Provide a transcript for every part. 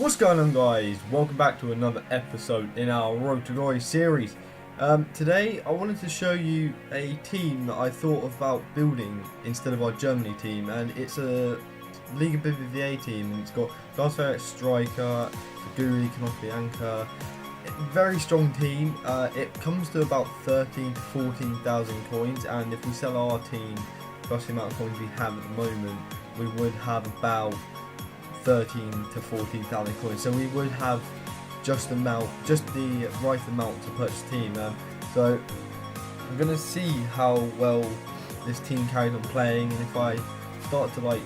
What's going on, guys? Welcome back to another episode in our Road to Glory series. Today I wanted to show you a team that I thought about building instead of our Germany team, and it's a League of BBVA team. It's got Garsfeld striker, Faguli, Canopy anchor. Very strong team. It comes to about 13 to 14,000 coins, and if we sell our team plus the amount of coins we have at the moment, we would have about 13 to 14,000 coins, so we would have just the right amount to purchase a team. So I'm gonna see how well this team carried on playing, and if I start to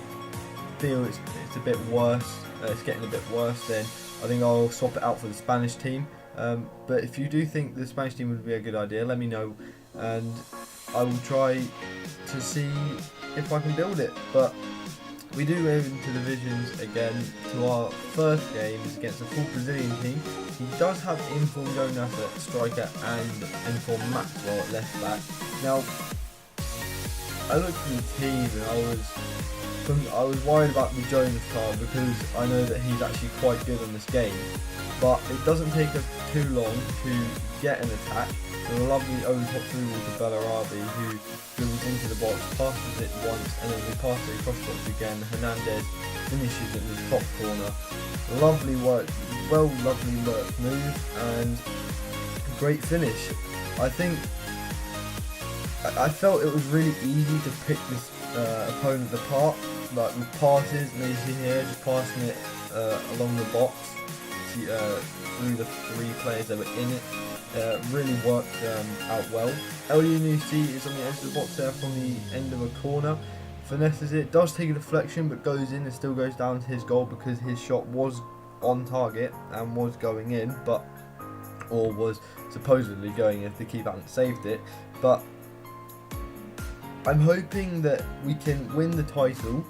feel it's a bit worse, it's getting a bit worse, then I think I'll swap it out for the Spanish team. But if you do think the Spanish team would be a good idea, let me know, and I will try to see if I can build it. But we do move into divisions again to our first game is against a full Brazilian team. He does have inform Jonas at striker and inform Maxwell at left back. Now, I looked at the team and I was worried about the Jonas card because I know that he's actually quite good on this game. But it doesn't take us too long to get an attack. With a lovely over top through ball to Bellarabi, who dribbles into the box, passes it once, and then we pass it across the box again. Hernandez finishes it in the top corner. Lovely work, lovely work move, and great finish. I felt it was really easy to pick this opponent apart, like with passes, and you see here, just passing it along the box through the three players that were in it. Really worked out well. Elyounoussi is on the edge of the box there from the end of a corner. Finesses it, does take a deflection but goes in and still goes down to his goal because his shot was on target and was going in, or was supposedly going in if the keeper hadn't saved it. But I'm hoping that we can win the title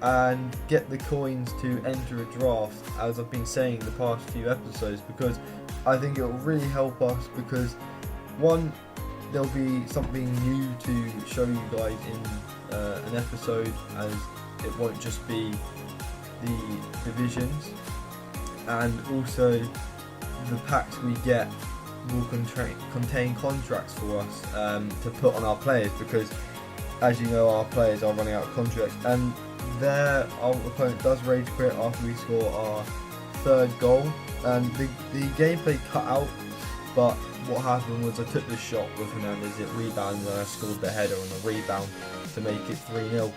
and get the coins to enter a draft, as I've been saying the past few episodes, because I think it will really help us, because one, there'll be something new to show you guys in an episode, as it won't just be the divisions, and also the packs we get will contain contracts for us to put on our players, because as you know, our players are running out of contracts, and there our opponent does rage quit after we score our third goal, and the gameplay cut out. But what happened was I took the shot with Hernandez, it rebounded, and I scored the header on the rebound to make it 3-0.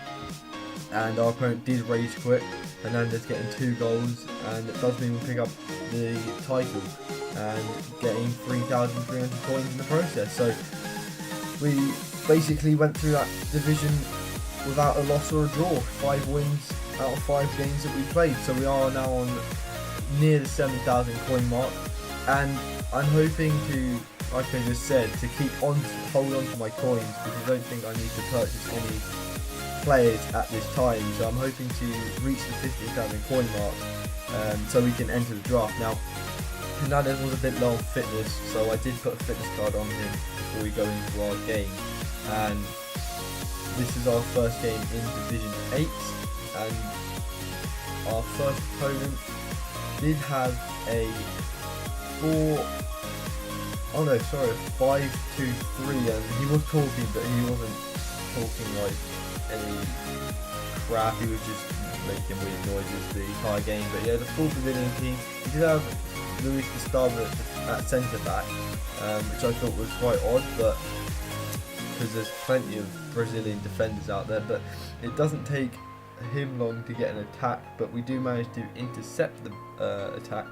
And our opponent did rage quit, Hernandez getting 2 goals, and it does mean we pick up the title and getting 3,300 coins in the process. So we basically went through that division without a loss or a draw, 5 wins out of 5 games that we played. So we are now on near the 7,000 coin mark, and I'm hoping to, like I just said, to hold on to my coins, because I don't think I need to purchase any players at this time. So I'm hoping to reach the 50,000 coin mark so we can enter the draft. Now, Hernandez was a bit low on fitness, so I did put a fitness card on him before we go into our game, and this is our first game in Division 8, and our first opponent did have a 5-2-3, and he was talking, but he wasn't talking like any crap, he was just making weird noises the entire game. But yeah, the full Brazilian team, he did have Luis Gustavo at centre back, which I thought was quite odd, but because there's plenty of Brazilian defenders out there, but it doesn't take him long to get an attack. But we do manage to intercept the attack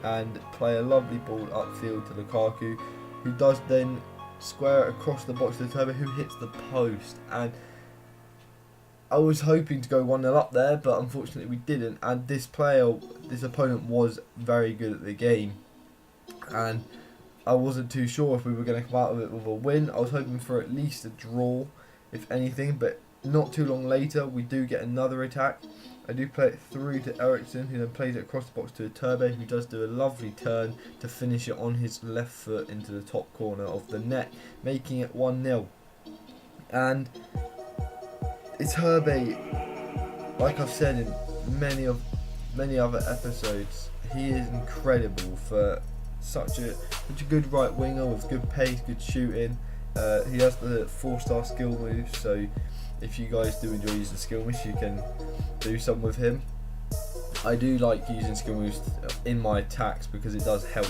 and play a lovely ball upfield to Lukaku, who does then square it across the box to Turbo, who hits the post. And I was hoping to go 1-0 up there, but unfortunately we didn't, and this opponent was very good at the game, and I wasn't too sure if we were going to come out of it with a win. I was hoping for at least a draw, if anything, but not too long later we do get another attack. I do play it through to Ericsson, who then plays it across the box to a Turbo, who does do a lovely turn to finish it on his left foot into the top corner of the net, making it 1-0. And it's Herbe, like I've said in many of many other episodes, he is incredible for such a good right winger with good pace, good shooting. He has the 4-star skill moves, so if you guys do enjoy using skill moves, you can do some with him. I do like using skill moves in my attacks because it does help.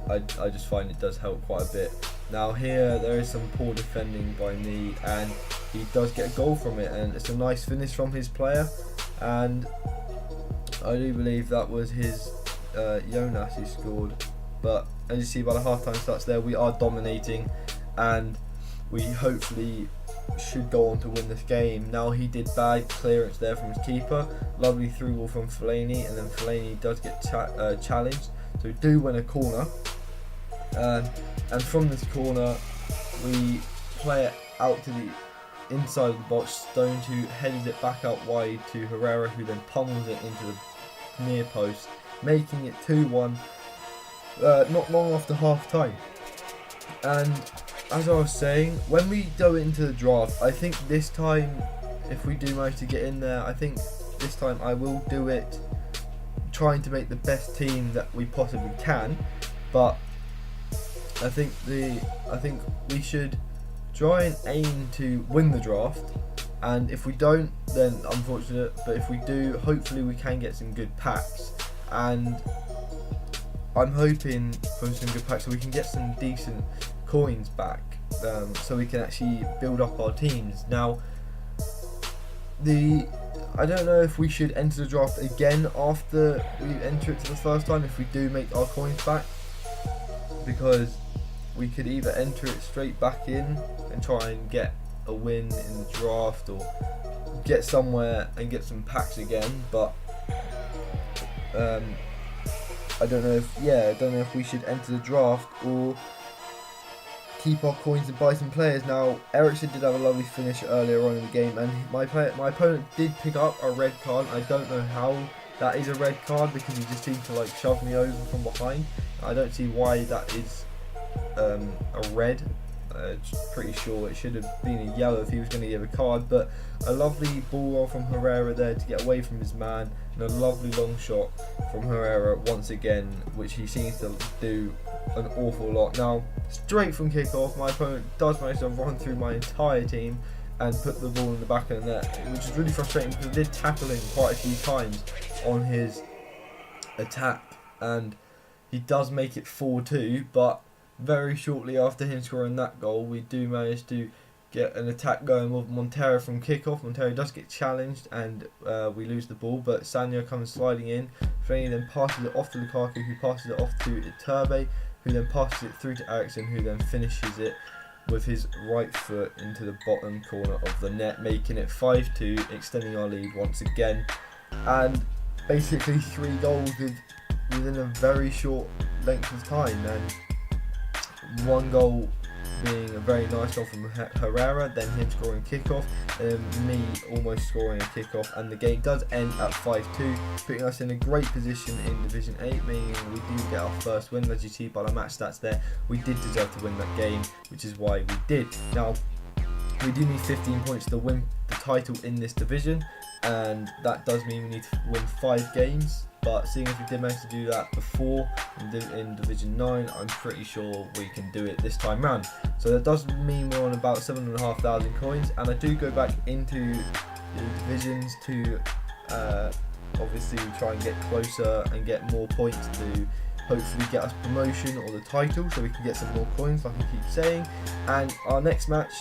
I just find it does help quite a bit. Now here there is some poor defending by me, and he does get a goal from it, and it's a nice finish from his player, and I do believe that was his Jonas who scored. But as you see by the half-time stats there, we are dominating, and we hopefully should go on to win this game. Now he did bad clearance there from his keeper, lovely through ball from Fellaini, and then Fellaini does get challenged, so we do win a corner, and from this corner we play it out to the inside of the box. Stones who headed it back out wide to Herrera, who then pummels it into the near post, making it 2-1 not long after half time. And as I was saying, when we go into the draft, I think this time, if we do manage to get in there, I think this time I will do it trying to make the best team that we possibly can. But I think we should try and aim to win the draft, and if we don't, then unfortunate, but if we do, hopefully we can get some good packs, and I'm hoping for some good packs so we can get some decent coins back, so we can actually build up our teams. Now I don't know if we should enter the draft again after we enter it for the first time if we do make our coins back, because we could either enter it straight back in and try and get a win in the draft, or get somewhere and get some packs again, but I don't know if we should enter the draft or keep our coins and buy some players. Now Ericsson did have a lovely finish earlier on in the game, and my opponent did pick up a red card. I don't know how that is a red card, because he just seemed to like shove me over from behind. I don't see why that is a red. Pretty sure it should have been a yellow if he was going to give a card, but a lovely ball roll from Herrera there to get away from his man, and a lovely long shot from Herrera once again, which he seems to do an awful lot. Now straight from kickoff, my opponent does manage to run through my entire team and put the ball in the back of the net, which is really frustrating because I did tackle him quite a few times on his attack, and he does make it 4-2, but very shortly after him scoring that goal, we do manage to get an attack going with Montero from kickoff. Montero does get challenged, and we lose the ball, but Sanyo comes sliding in. Fellaini then passes it off to Lukaku, who passes it off to Iturbe, who then passes it through to Ericsson, who then finishes it with his right foot into the bottom corner of the net, making it 5-2, extending our lead once again. And basically 3 goals within a very short length of time, and 1 goal being a very nice goal from Herrera, then him scoring kickoff, and me almost scoring a kickoff, and the game does end at 5-2, putting us in a great position in Division 8, meaning we do get our first win. As you see by the match stats there, we did deserve to win that game, which is why we did. Now we do need 15 points to win the title in this division, and that does mean we need to win 5 games. But seeing as we did manage to do that before in Division 9, I'm pretty sure we can do it this time round. So that does mean we're on about 7,500 coins, and I do go back into the divisions to obviously try and get closer and get more points to hopefully get us promotion or the title, so we can get some more coins like I keep saying. And our next match,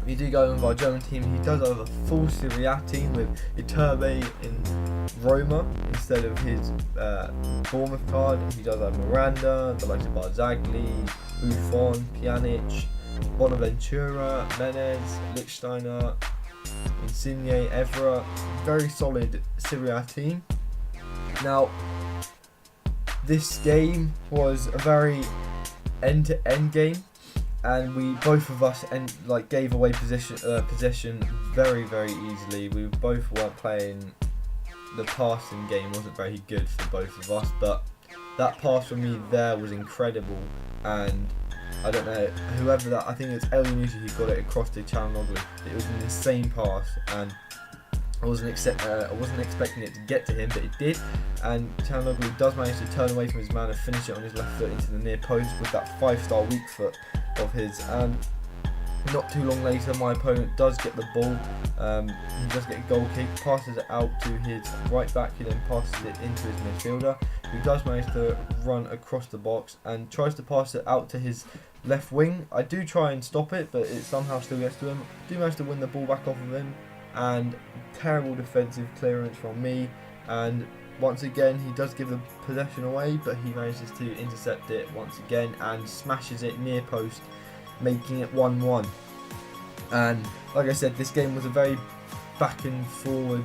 we do go with our German team. He does have a full Serie A team with Iturbe in Roma instead of his Bournemouth card. He does have Miranda, the likes of Barzagli, Buffon, Pjanic, Bonaventura, Menez, Lichtsteiner, Insigne, Evra. Very solid Serie A team. Now, this game was a very end-to-end game, and we both of us gave away possession very easily. We both weren't playing. The passing game wasn't very good for both of us, but that pass from me there was incredible, and I don't know whoever I think it's El Yunusi who got it across to Çalhanoğlu. It was an insane pass, and I wasn't expecting it to get to him, but it did, and Çalhanoğlu does manage to turn away from his man and finish it on his left foot into the near post with that 5-star weak foot of his. And not too long later, my opponent does get the ball. He does get a goal kick, passes it out to his right back, who then passes it into his midfielder, who does manage to run across the box and tries to pass it out to his left wing. I do try and stop it, but it somehow still gets to him. I do manage to win the ball back off of him, and terrible defensive clearance from me, and once again he does give the possession away, but he manages to intercept it once again and smashes it near post, making it 1-1. And like I said, this game was a very back and forward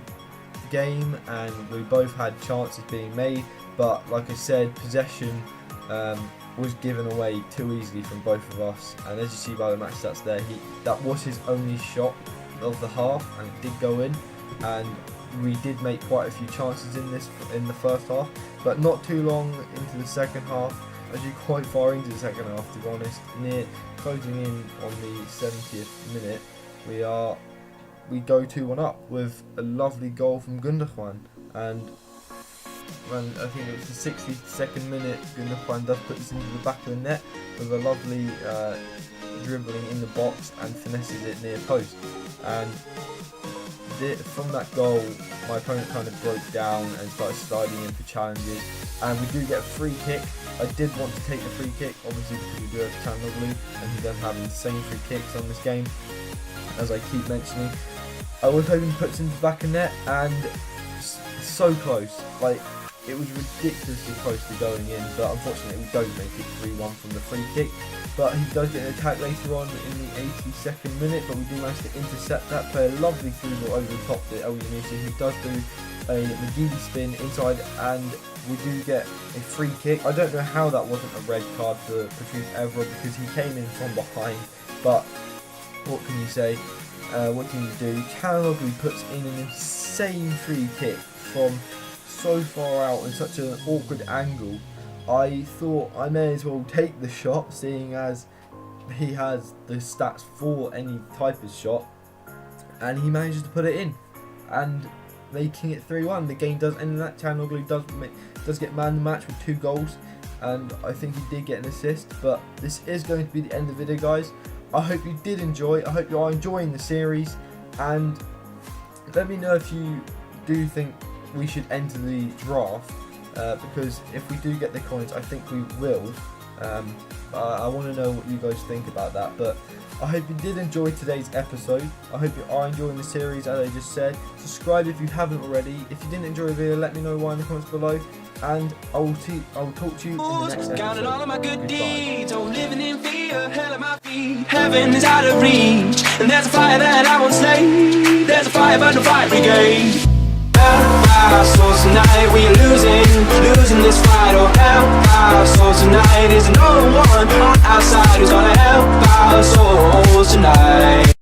game, and we both had chances being made, but like I said, possession was given away too easily from both of us. And as you see by the match stats there, that was his only shot of the half, and it did go in, and we did make quite a few chances in the first half, but not too long into the second half, actually quite far into the second half to be honest, near closing in on the 70th minute, we go 2-1 up with a lovely goal from Gundogan, and when I think it was the 62nd minute, Gundogan does put this into the back of the net with a lovely dribbling in the box and finesses it near post. And from that goal, my opponent kind of broke down and started sliding in for challenges, and we do get a free kick. I did want to take the free kick, obviously, because we do have Çalhanoğlu, and he does have insane free kicks on this game, as I keep mentioning. I was hoping to put it into the back of net, and so close, like it was ridiculously close to going in, but unfortunately we don't make it 3-1 from the free kick. But he does get an attack later on in the 82nd minute, but we do manage to intercept that, play a lovely through ball over the top to El Yunusi, who does do a McGeady spin inside, and we do get a free kick. I don't know how that wasn't a red card for Patrice Evra, because he came in from behind, but what can you say? What can you do? Çalhanoğlu puts in an insane free kick from so far out in such an awkward angle. I thought I may as well take the shot, seeing as he has the stats for any type of shot, and he manages to put it in, and making it 3-1. The game does end in that. Çalhanoğlu does get man of the match with 2 goals, and I think he did get an assist. But this is going to be the end of the video, guys. I hope you did enjoy. I hope you are enjoying the series, and let me know if you do think we should enter the draft, because if we do get the coins, I think we will. I want to know what you guys think about that, but I hope you did enjoy today's episode. I hope you are enjoying the series, as I just said. Subscribe if you haven't already. If you didn't enjoy the video, let me know why in the comments below, and I will talk to you in the next episode. Counting all of my good deeds, oh, living in fear, hell at my feet. Heaven is out of reach, and there's a fire that I won't slay. There's a fire but no fire brigade. Our souls tonight, we are losing this fight. Oh, help our souls tonight. Is no one on our side who's gonna help our souls tonight.